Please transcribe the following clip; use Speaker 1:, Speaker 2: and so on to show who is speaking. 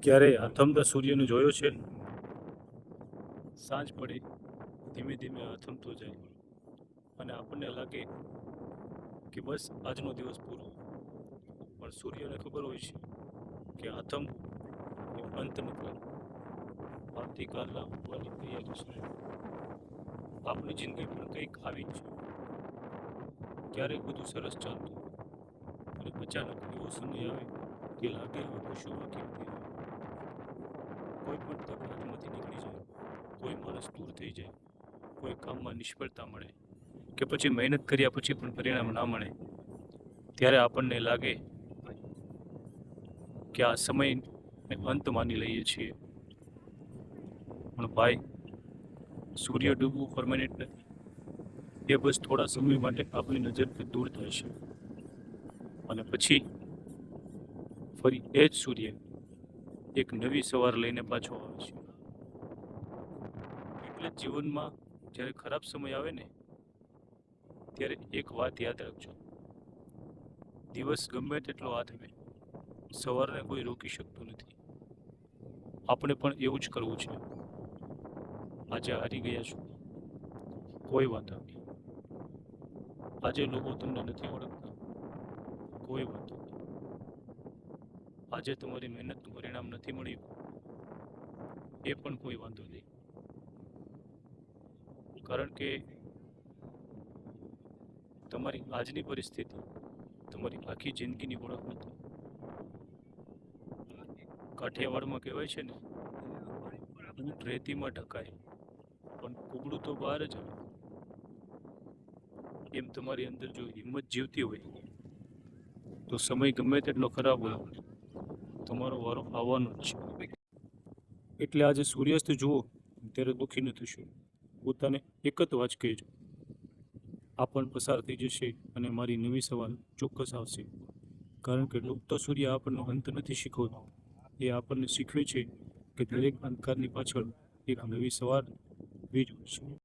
Speaker 1: ક્યારે આથમતા સૂર્યને જોયો છે? સાંજ પડે, ધીમે ધીમે આથમતો જાય અને આપણને લાગે કે બસ આજનો દિવસ પૂરો. પણ સૂર્યને ખબર હોય છે કે આથમવું એ અંત નથી, આવતીકાલના ઉઠવાની તૈયારી છે. આપણી જિંદગી પણ કંઈક આવી જ છે. ક્યારેક બધું સરસ ચાલતું અને અચાનક એવો સમય આવે કે લાગે હવે કશું બાકી નથી રહ્યું. કોઈ પણ તક હાથમાંથી નીકળી જાય, કોઈ માણસ દૂર થઈ જાય, કોઈ કામમાં નિષ્ફળતા મળે કે પછી મહેનત કર્યા પછી પણ પરિણામ ના મળે, ત્યારે આપણને લાગે કે આ સમયને અંત માની લઈએ છીએ. પણ ભાઈ, સૂર્ય ડૂબવું પરમેનન્ટ નથી. એ બસ થોડા સમય માટે આપણી નજરથી દૂર થાય છે અને પછી ફરી એ જ સૂર્ય એક નવી સવાર લઈને પાછો આવે છે. એટલે જીવનમાં જ્યારે ખરાબ સમય આવે ને, ત્યારે એક વાત યાદ રાખજો: દિવસ ગમે તેટલો આથમે, સવારને કોઈ રોકી શકતું નથી. આપણે પણ એવું જ કરવું છે. આજે હારી ગયા છો, કોઈ વાંધો નહીં. આજે લોકો તમને નથી ઓળખતા, કોઈ વાંધો નહીં. આજે તમારી મહેનતનું પરિણામ નથી મળ્યું, એ પણ કોઈ વાંધો નહીં. કારણ કે તમારી આજની પરિસ્થિતિ તમારી આખી જિંદગીની ઓળખ નથી. કાઠિયાવાડમાં કહેવાય છે ને, ઊંટ રેતીમાં ઢકાય પણ કુબડું તો બહાર જ આવે. એમ તમારી અંદર જો હિંમત જીવતી હોય તો સમય ગમે તેટલો ખરાબ હોય, તમારો વારો આવવાનો જ છે. એટલે આજે સૂર્યાસ્ત જુઓ ત્યારે દુઃખી ન થશો. પોતાને એક જ વાત કહેજો: આ પણ પસાર થઈ જશે અને મારી નવી સવાર ચોક્કસ આવશે. કારણ કે ડૂબતો સૂર્ય આપણને અંત નથી શીખવતો, એ આપણને શીખવે છે કે દરેક અંધકારની પાછળ એક નવી સવાર બીજ હોય છે.